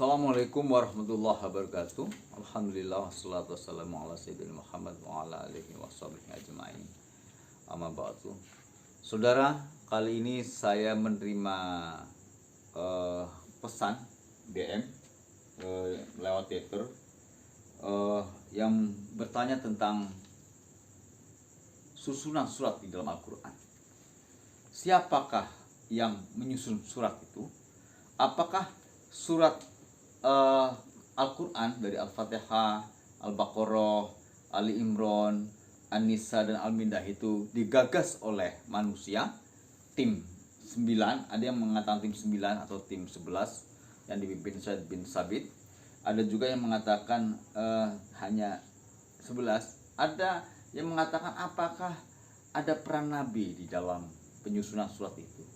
Assalamualaikum warahmatullahi wabarakatuh. Alhamdulillah wassalatu wassalamu ala sayyidina Muhammad wa ala alihi washabihi ajmain. Amma ba'du. Saudara, kali ini saya menerima pesan DM lewat Twitter yang bertanya tentang susunan surat di dalam Al-Qur'an. Siapakah yang menyusun surat itu? Apakah surat Al-Quran dari Al-Fatihah, Al-Baqarah, Ali Imran, An-Nisa, dan Al-Mindah itu digagas oleh manusia, tim 9, ada yang mengatakan tim 9 atau tim 11 yang dipimpin Zaid bin Sabit, ada juga yang mengatakan hanya 11, ada yang mengatakan apakah ada peran Nabi di dalam penyusunan surat itu.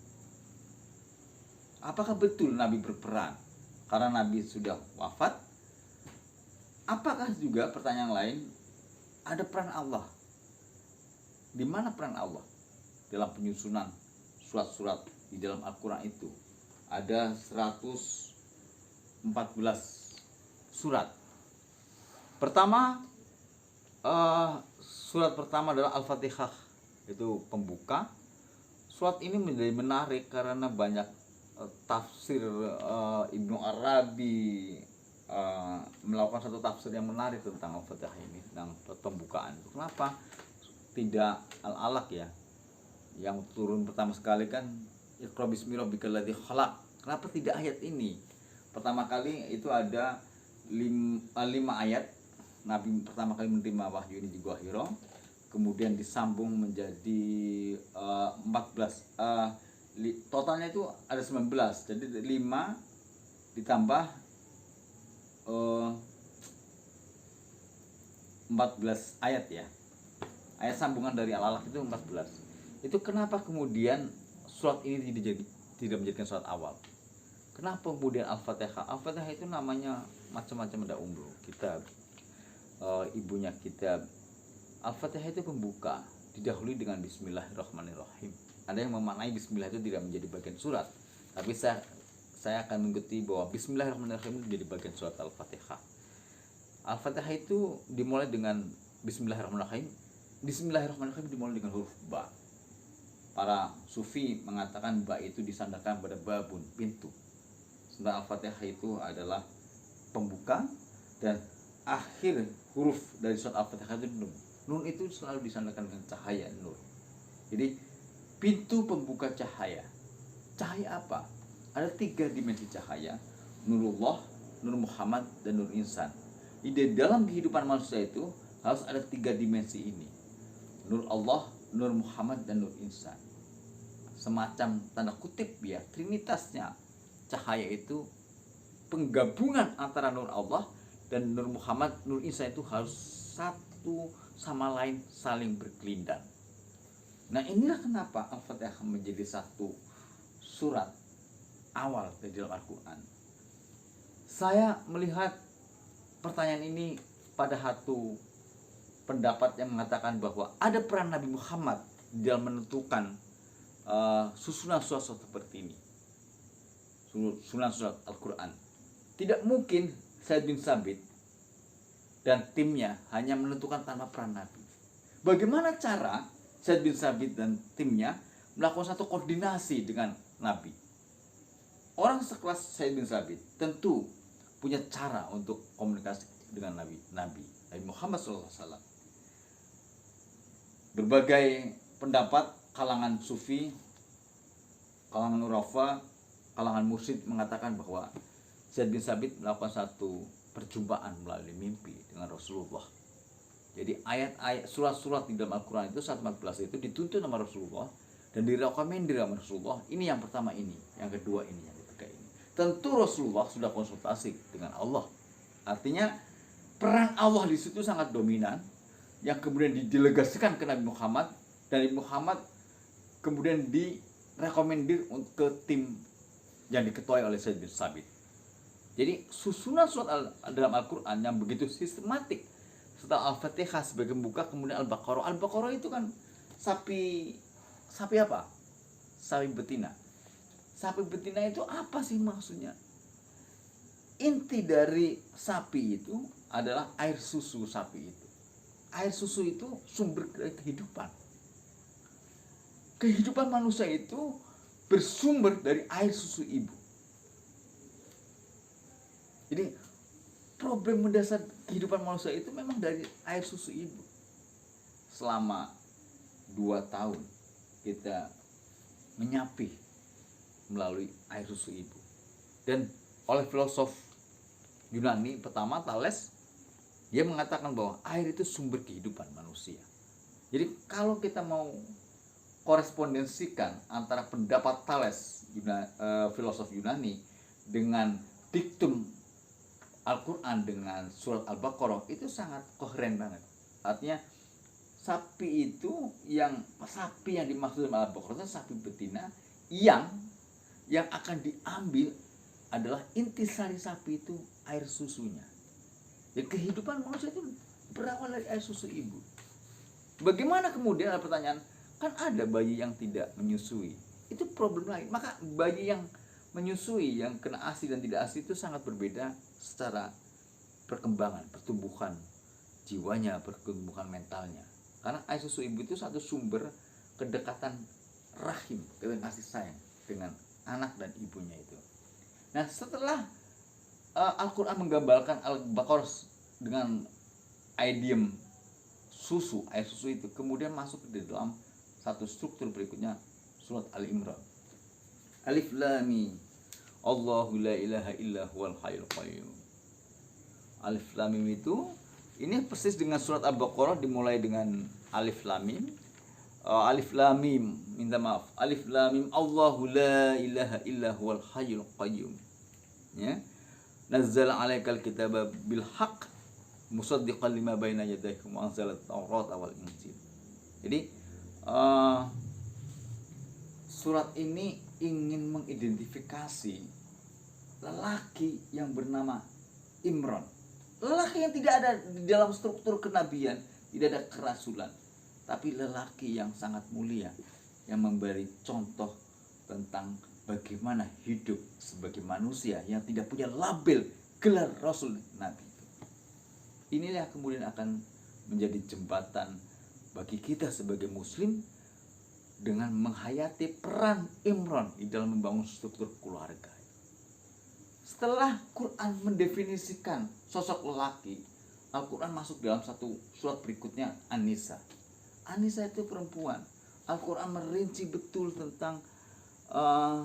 Apakah betul Nabi berperan? Karena Nabi sudah wafat. Apakah juga pertanyaan lain, ada peran Allah? Di mana peran Allah dalam penyusunan surat-surat di dalam Al-Quran itu? Ada 114 surat. Pertama, surat pertama adalah Al-Fatihah, itu pembuka. Surat ini menjadi menarik karena banyak tafsir. Ibnu Arabi melakukan satu tafsir yang menarik tentang Al-Fatihah ini, tentang pembukaan. Kenapa tidak Al-Alaq ya, yang turun pertama sekali kan Iqra bismi rabbikal ladzi khalaq. Kenapa tidak ayat ini? Pertama kali itu ada 5 ayat. Nabi pertama kali menerima wahyu ini di Gua Hira, kemudian disambung menjadi 14. Totalnya itu ada 19, jadi 5 ditambah 14 ayat ya. Ayat sambungan dari Al-Alaq itu 14. Itu kenapa kemudian surat ini tidak menjadikan surat awal? Kenapa kemudian Al-Fatihah? Al-Fatihah itu namanya macam-macam, ada kitab, ibunya kitab. Al-Fatihah itu pembuka, didahului dengan Bismillahirrahmanirrahim. Ada yang memaknai Bismillah itu tidak menjadi bagian surat, tapi saya akan mengikuti bahwa Bismillahirrahmanirrahim menjadi bagian surat Al-Fatihah. Al-Fatihah itu dimulai dengan Bismillahirrahmanirrahim. Bismillahirrahmanirrahim dimulai dengan huruf ba. Para sufi mengatakan ba itu disandarkan pada babun, pintu. Sementara Al-Fatihah itu adalah pembuka, dan akhir huruf dari surat Al-Fatihah itu nun. Nun itu selalu disandarkan dengan cahaya, nur. Jadi pintu pembuka cahaya. Cahaya apa? Ada 3 dimensi cahaya: Nurullah, Nur Muhammad, dan Nur Insan. Di dalam kehidupan manusia itu harus ada 3 dimensi ini: Nur Allah, Nur Muhammad, dan Nur Insan. Semacam tanda kutip ya, trinitasnya cahaya itu penggabungan antara Nur Allah dan Nur Muhammad, Nur Insan itu harus satu sama lain saling berkelindang. Nah, inilah kenapa Al-Fatihah menjadi satu surat awal dari dalam Al-Quran. Saya melihat pertanyaan ini pada satu pendapat yang mengatakan bahwa ada peran Nabi Muhammad dalam menentukan susunan surat seperti ini, susunan surat Al-Quran. Tidak mungkin Zaid bin Sabit dan timnya hanya menentukan tanpa peran Nabi. Bagaimana cara Zaid bin Sabit dan timnya melakukan satu koordinasi dengan Nabi? Orang sekelas Zaid bin Sabit tentu punya cara untuk komunikasi dengan Nabi Muhammad SAW. Berbagai pendapat kalangan sufi, kalangan urafa, kalangan mursyid mengatakan bahwa Zaid bin Sabit melakukan satu perjumpaan melalui mimpi dengan Rasulullah. Jadi ayat-ayat surat-surat di dalam Al-Quran itu 114 itu dituntun sama Rasulullah dan direkomendasi sama Rasulullah. Ini yang pertama ini, yang kedua ini, yang ketiga ini. Tentu Rasulullah sudah konsultasi dengan Allah. Artinya peran Allah di situ sangat dominan, yang kemudian didelegasikan ke Nabi Muhammad, dan Nabi Muhammad kemudian direkomendasi ke tim yang diketuai oleh Zaid bin Sabit. Jadi susunan surat dalam Al-Quran yang begitu sistematik, setelah Al-Fatihah sebagai pembuka, kemudian Al-Baqarah. Al-Baqarah itu kan sapi apa? Sapi betina. Sapi betina itu apa sih maksudnya? inti dari sapi itu adalah air susu sapi itu. Air susu itu sumber kehidupan. Kehidupan manusia itu bersumber dari air susu ibu. Jadi problem mendasar kehidupan manusia itu memang dari air susu ibu. Selama 2 tahun kita menyapih melalui air susu ibu. Dan oleh filosof Yunani pertama, Thales, dia mengatakan bahwa air itu sumber kehidupan manusia. Jadi kalau kita mau korespondensikan antara pendapat Thales, filosof Yunani, dengan diktum Al-Quran dengan surat Al-Baqarah, itu sangat koheren banget. Artinya sapi yang dimaksud dalam Al-Baqarah itu sapi betina yang akan diambil adalah intisari sapi itu air susunya. Jadi kehidupan manusia itu berawal dari air susu ibu. Bagaimana kemudian, ada pertanyaan, kan ada bayi yang tidak menyusui, itu problem lain. Maka bayi yang menyusui, yang kena ASI dan tidak ASI itu sangat berbeda secara perkembangan, pertumbuhan jiwanya, pertumbuhan mentalnya. Karena air susu ibu itu satu sumber kedekatan rahim, kedekatan kasih sayang dengan anak dan ibunya itu. Nah, setelah Al-Quran menggambarkan Al-Baqarah dengan idiom susu, air susu itu, kemudian masuk ke dalam satu struktur berikutnya, surat Al-Imran. Alif Lam Mim, Allahu la ilaha illa huwal hayyul qayyum. Alif Lam Mim itu, ini persis dengan surat Al-Baqarah, dimulai dengan Alif Lam Mim. Alif Lam Mim, minta maaf, Alif Lam Mim, Allahu la ilaha illa huwal hayyul qayyum. Ya, nazzala 'alaikal kitaba bil haqq musaddiqan lima baina yadayhi wa anzalat tawrata wal injil. Jadi surat ini ingin mengidentifikasi lelaki yang bernama Imran. Lelaki yang tidak ada di dalam struktur kenabian, tidak ada kerasulan, tapi lelaki yang sangat mulia, yang memberi contoh tentang bagaimana hidup sebagai manusia yang tidak punya label gelar Rasul Nabi. Inilah kemudian akan menjadi jembatan bagi kita sebagai muslim dengan menghayati peran Imran di dalam membangun struktur keluarga. Setelah Quran mendefinisikan sosok lelaki, Al-Quran masuk dalam satu surat berikutnya, An-Nisa. An-Nisa itu perempuan. Al-Quran merinci betul tentang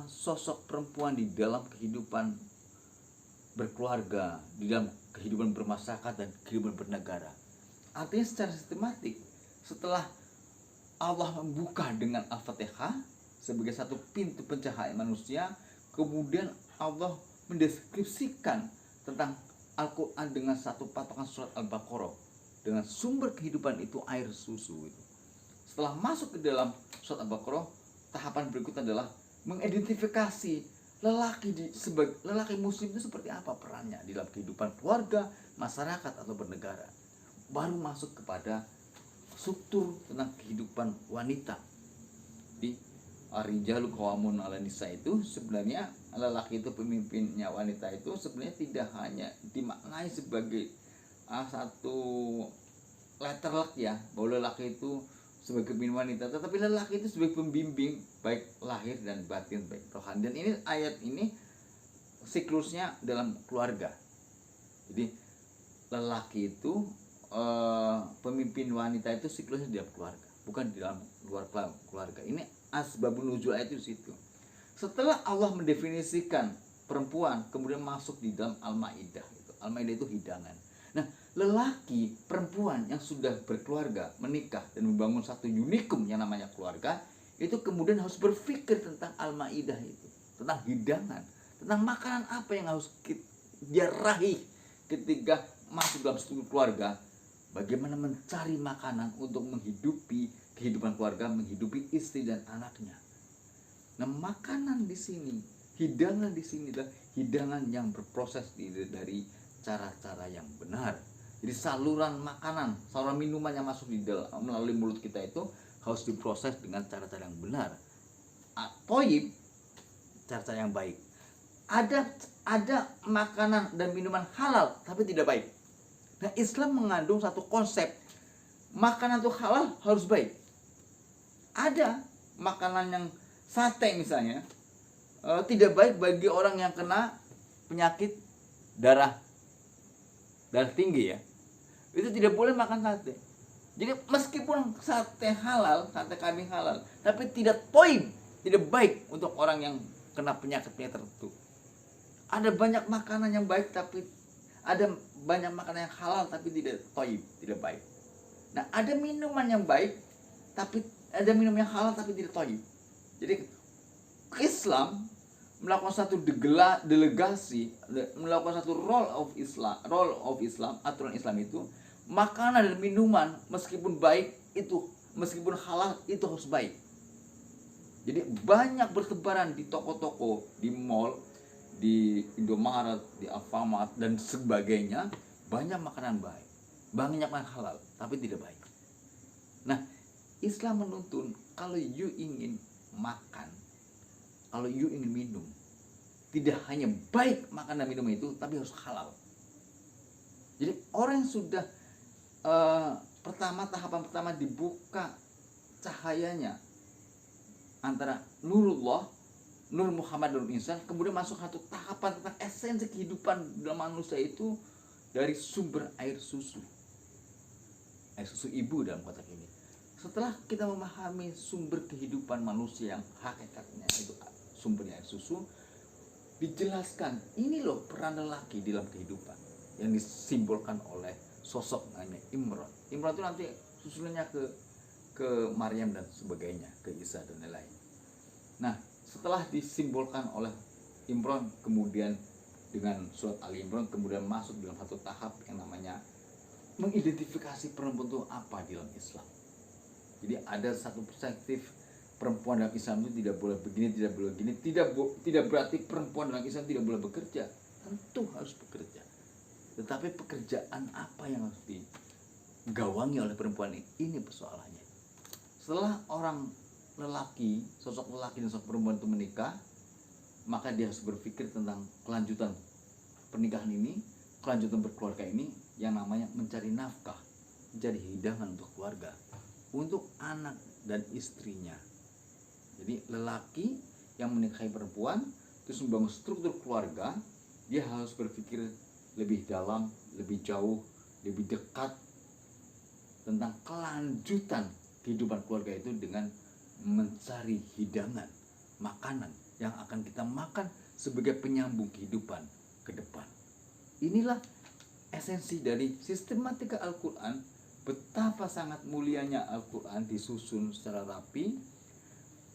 sosok perempuan di dalam kehidupan berkeluarga, di dalam kehidupan bermasyarakat dan kehidupan bernegara. Artinya secara sistematik, setelah Allah membuka dengan Al-Fatihah sebagai satu pintu pencahayaan manusia, kemudian Allah mendeskripsikan tentang Al-Quran dengan satu patokan surat Al-Baqarah, dengan sumber kehidupan itu air susu itu. Setelah masuk ke dalam surat Al-Baqarah, tahapan berikutnya adalah mengidentifikasi lelaki muslim itu seperti apa perannya di dalam kehidupan keluarga, masyarakat atau bernegara. Baru masuk kepada struktur tentang kehidupan wanita. Di Ar-Rijalu Qawwamun 'alan Nisa itu sebenarnya lelaki itu pemimpinnya wanita itu sebenarnya tidak hanya dimaknai sebagai satu letterlock ya, bahwa lelaki itu sebagai pemimpin wanita, tetapi lelaki itu sebagai pembimbing baik lahir dan batin, baik rohani. Dan ini ayat ini siklusnya dalam keluarga. Jadi lelaki itu pemimpin wanita itu siklusnya di dalam keluarga, bukan di dalam luar keluarga. Ini asbabun nuzul ayat itu situ. Setelah Allah mendefinisikan perempuan, kemudian masuk di dalam Al-Maidah itu. Al-Maidah itu hidangan. Nah, lelaki, perempuan yang sudah berkeluarga, menikah dan membangun satu unikum yang namanya keluarga, itu kemudian harus berpikir tentang Al-Maidah itu, tentang hidangan, tentang makanan apa yang harus dia raih ketika masuk dalam struktur keluarga. Bagaimana mencari makanan untuk menghidupi kehidupan keluarga, menghidupi istri dan anaknya. Nah, makanan di sini, hidangan di sini adalah hidangan yang berproses dari cara-cara yang benar. Jadi saluran makanan, saluran minuman yang masuk di dalam melalui mulut kita itu harus diproses dengan cara-cara yang benar. Toyib, cara-cara yang baik. ada makanan dan minuman halal tapi tidak baik. Nah, Islam mengandung satu konsep, makanan itu halal harus baik. Ada makanan yang sate misalnya tidak baik bagi orang yang kena penyakit darah tinggi ya. Itu tidak boleh makan sate. Jadi meskipun sate halal, sate kambing halal, tapi tidak toib, tidak baik untuk orang yang kena penyakit tertentu. Ada banyak makanan yang baik tapi ada banyak makanan yang halal tapi tidak toib, tidak baik. Nah, ada minuman yang baik tapi ada minum yang halal tapi tidak toib. Jadi Islam melakukan satu delegasi, melakukan satu role of Islam, aturan Islam itu makanan dan minuman meskipun baik itu, meskipun halal itu harus baik. Jadi banyak bertebaran di toko-toko, di mall, di Indomaret, di Alfamart dan sebagainya, banyak makanan baik, banyak makanan halal tapi tidak baik. Nah, Islam menuntun kalau you ingin makan, kalau you ingin minum, tidak hanya baik makan dan minum itu, tapi harus halal. Jadi orang yang sudah tahapan pertama dibuka cahayanya antara nurullah, Nur Muhammad dan insan, kemudian masuk satu tahapan tentang esensi kehidupan dalam manusia itu dari sumber air susu ibu dalam konteks ini. Setelah kita memahami sumber kehidupan manusia yang hakikatnya itu sumbernya air susu, dijelaskan ini loh peran lelaki dalam kehidupan yang disimbolkan oleh sosok namanya Imran. Imran itu nanti susunannya ke Maryam dan sebagainya, ke Isa dan lain-lain. Nah, setelah disimbolkan oleh Imran, kemudian dengan surat Ali Imran kemudian masuk dalam satu tahap yang namanya mengidentifikasi perempuan itu apa di dalam Islam. Jadi ada satu perspektif perempuan dalam Islam itu tidak boleh begini, tidak boleh begini, tidak berarti perempuan dalam Islam tidak boleh bekerja. Tentu harus bekerja. Tetapi pekerjaan apa yang harus digawangi oleh perempuan ini persoalannya. Setelah sosok lelaki dan sosok perempuan itu menikah, maka dia harus berpikir tentang kelanjutan pernikahan ini, kelanjutan berkeluarga ini yang namanya mencari nafkah, mencari hidangan untuk keluarga, untuk anak dan istrinya. Jadi lelaki yang menikahi perempuan terus membangun struktur keluarga, dia harus berpikir lebih dalam, lebih jauh, lebih dekat tentang kelanjutan kehidupan keluarga itu dengan mencari hidangan, makanan yang akan kita makan sebagai penyambung kehidupan ke depan. Inilah esensi dari sistematika Al-Quran, betapa sangat mulianya Al-Quran disusun secara rapi.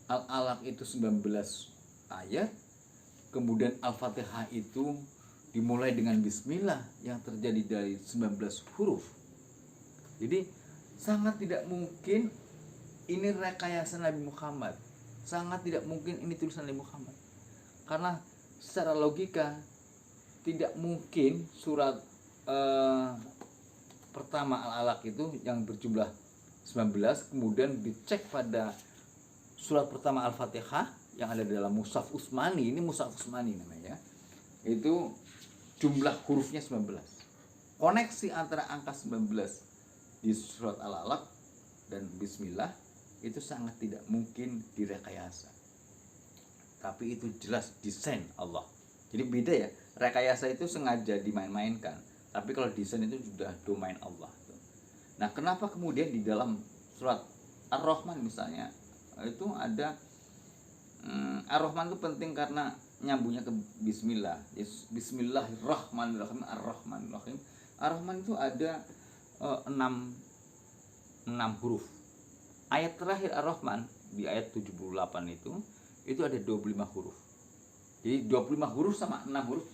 Al-Alaq itu 19 ayat, kemudian Al-Fatihah itu dimulai dengan bismillah yang terjadi dari 19 huruf. Jadi sangat tidak mungkin ini rekayasa Nabi Muhammad, sangat tidak mungkin ini tulisan Nabi Muhammad, karena secara logika tidak mungkin surat pertama Al-Alaq itu yang berjumlah 19 kemudian dicek pada surat pertama Al-Fatihah yang ada dalam Mushaf Utsmani, ini Mushaf Utsmani namanya, itu jumlah hurufnya 19. Koneksi antara angka 19 di surat Al-Alaq dan bismillah itu sangat tidak mungkin direkayasa. Tapi itu jelas desain Allah. Jadi beda ya, rekayasa itu sengaja dimain-mainkan, tapi kalau desain itu sudah domain Allah. Nah, kenapa kemudian di dalam surat Ar-Rahman misalnya itu ada Ar-Rahman itu penting karena nyambungnya ke bismillah. Bismillahirrahmanirrahim, Ar-Rahmanirrahim. Ar-Rahman itu ada 6 huruf. Ayat terakhir Ar-Rahman di ayat 78 itu ada 25 huruf. Jadi 25 huruf sama 6 huruf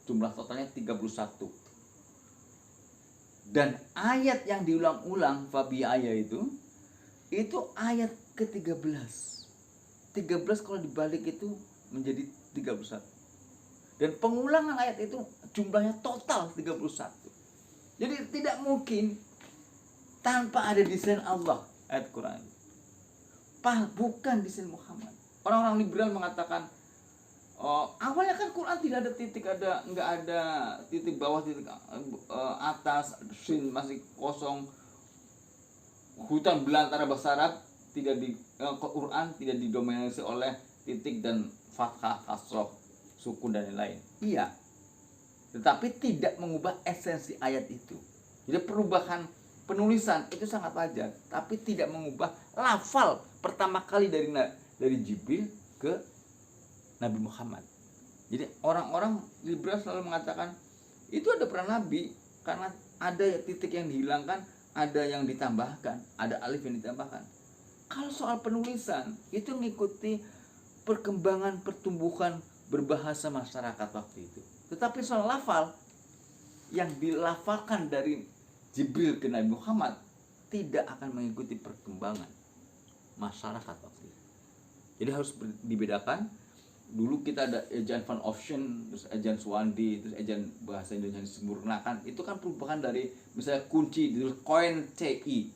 jumlah totalnya 31. Dan ayat yang diulang-ulang Fabi ayat itu ayat ke-13. 13 kalau dibalik itu menjadi 31. Dan pengulangan ayat itu jumlahnya total 31. Jadi tidak mungkin tanpa ada desain Allah ayat Quran. Bukan desain Muhammad. Orang-orang liberal mengatakan Awalnya kan Quran tidak ada titik, nggak ada titik bawah, titik atas, sin masih kosong, hutan belantara bahasa Arab, tidak di Quran tidak didominasi oleh titik dan fathah, kasroh, sukun dan lain-lain. Iya, tetapi tidak mengubah esensi ayat itu. Jadi perubahan penulisan itu sangat wajar, tapi tidak mengubah lafal pertama kali dari Jibril ke Nabi Muhammad. Jadi orang-orang liberal selalu mengatakan itu ada peran Nabi karena ada titik yang dihilangkan, ada yang ditambahkan, ada alif yang ditambahkan. Kalau soal penulisan itu mengikuti perkembangan pertumbuhan berbahasa masyarakat waktu itu. Tetapi soal lafal yang dilafalkan dari Jibril ke Nabi Muhammad tidak akan mengikuti perkembangan masyarakat waktu itu. Jadi harus dibedakan. Dulu kita ada ejaan Van Option, terus ejaan Swandi, terus ejaan bahasa Indonesia disempurnakan. Itu kan perubahan dari misalnya kunci, dulu koin CI,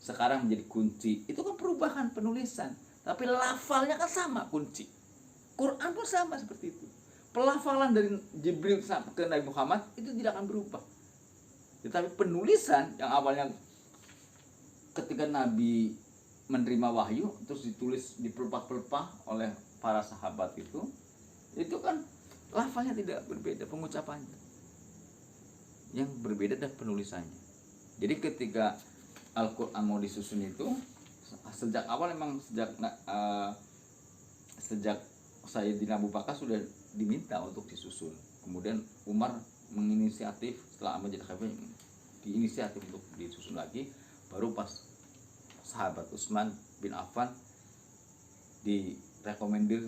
sekarang menjadi kunci. Itu kan perubahan penulisan, tapi lafalnya kan sama, kunci. Quran pun sama seperti itu. Pelafalan dari Jibril ke Nabi Muhammad itu tidak akan berubah. Tetapi penulisan yang awalnya ketika Nabi menerima wahyu terus ditulis dipelepah-pelepah oleh para sahabat itu kan lafalnya tidak berbeda, pengucapannya yang berbeda dan penulisannya. Jadi ketika Al-Quran mau disusun itu sejak awal memang sejak Sayyidina Abu Bakar sudah diminta untuk disusun. Kemudian Umar menginisiatif setelah menjadi khalifah, diinisiatif untuk disusun lagi. Baru pas sahabat Utsman bin Affan direkomendir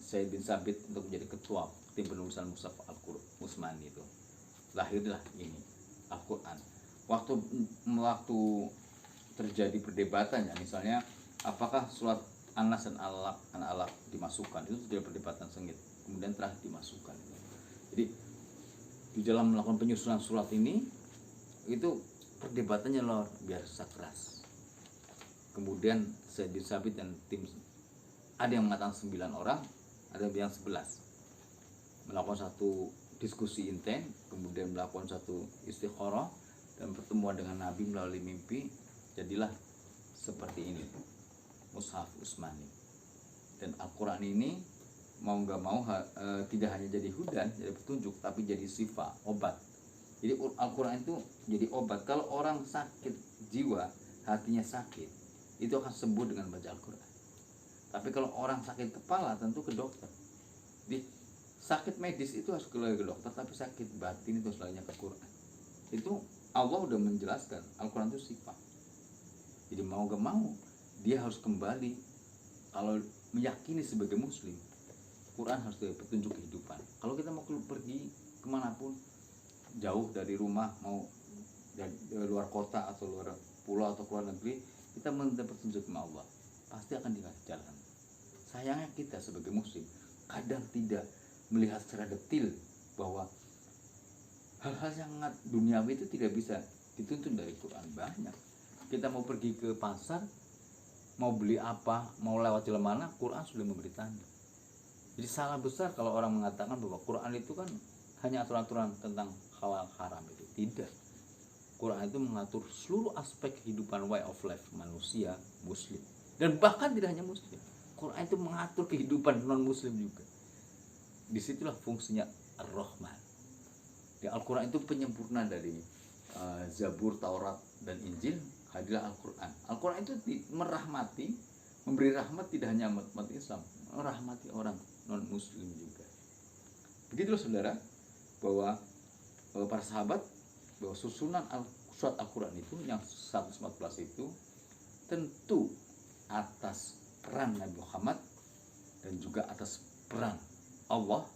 Zaid bin Sabit untuk menjadi ketua tim penulisan Mushaf Al-Qur'an Utsmani itu. Lahirlah ini Al-Quran. Waktu terjadi perdebatan ya, misalnya apakah surat An-Nas dan Al-Alaq dimasukkan, itu sudah perdebatan sengit. Kemudian telah dimasukkan. Jadi di dalam melakukan penyusunan surat ini itu perdebatannya luar biasa keras. Kemudian Zaid bin Sabit dan tim, ada yang mengatakan 9 orang, ada yang bilang 11, melakukan satu diskusi intens, kemudian melakukan satu istikharah dan pertemuan dengan Nabi melalui mimpi. Jadilah seperti ini Mushaf Utsmani. Dan Al-Quran ini mau nggak mau tidak hanya jadi hudan, jadi petunjuk, tapi jadi syifa, obat. Jadi Al-Quran itu jadi obat. Kalau orang sakit jiwa, hatinya sakit, itu akan sembuh dengan baca Al-Quran. Tapi kalau orang sakit kepala, tentu ke dokter. Jadi sakit medis itu harus ke dokter, tapi sakit batin itu harus larinya ke Quran. Itu Allah udah menjelaskan, Al-Quran itu sifat. Jadi mau gak mau dia harus kembali, kalau meyakini sebagai muslim, Quran harus jadi petunjuk kehidupan. Kalau kita mau pergi kemanapun, jauh dari rumah, mau dari luar kota atau luar pulau atau luar negeri, kita minta petunjuk sama Allah, pasti akan dikasih jalan. Sayangnya kita sebagai muslim kadang tidak melihat secara detil bahwa hal-hal sangat duniawi itu tidak bisa dituntun dari Quran. Banyak kita mau pergi ke pasar, mau beli apa, mau lewat jalan mana, Quran sudah memberi tanda. Jadi salah besar kalau orang mengatakan bahwa Quran itu kan hanya aturan-aturan tentang halal haram. Itu tidak. Quran itu mengatur seluruh aspek kehidupan, way of life manusia muslim, dan bahkan tidak hanya muslim. Quran itu mengatur kehidupan non muslim juga. Disitulah fungsinya Ar-Rahman. Di Al-Quran itu penyempurna dari Zabur, Taurat, dan Injil. Hadirlah Al-Quran. Al-Quran itu merahmati, memberi rahmat tidak hanya umat Islam, merahmati orang non muslim juga. Begitulah saudara, bahwa para sahabat, bahwa susunan surat Al-Quran itu yang 114 itu tentu atas peran Nabi Muhammad dan juga atas peran Allah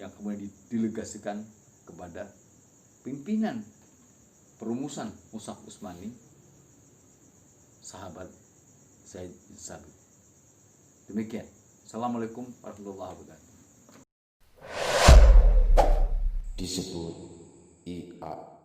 yang kemudian didelegasikan kepada pimpinan perumusan Mushaf Utsmani, sahabat Zaid bin Sabit. Demikian. Assalamualaikum warahmatullahi wabarakatuh. Disebut IA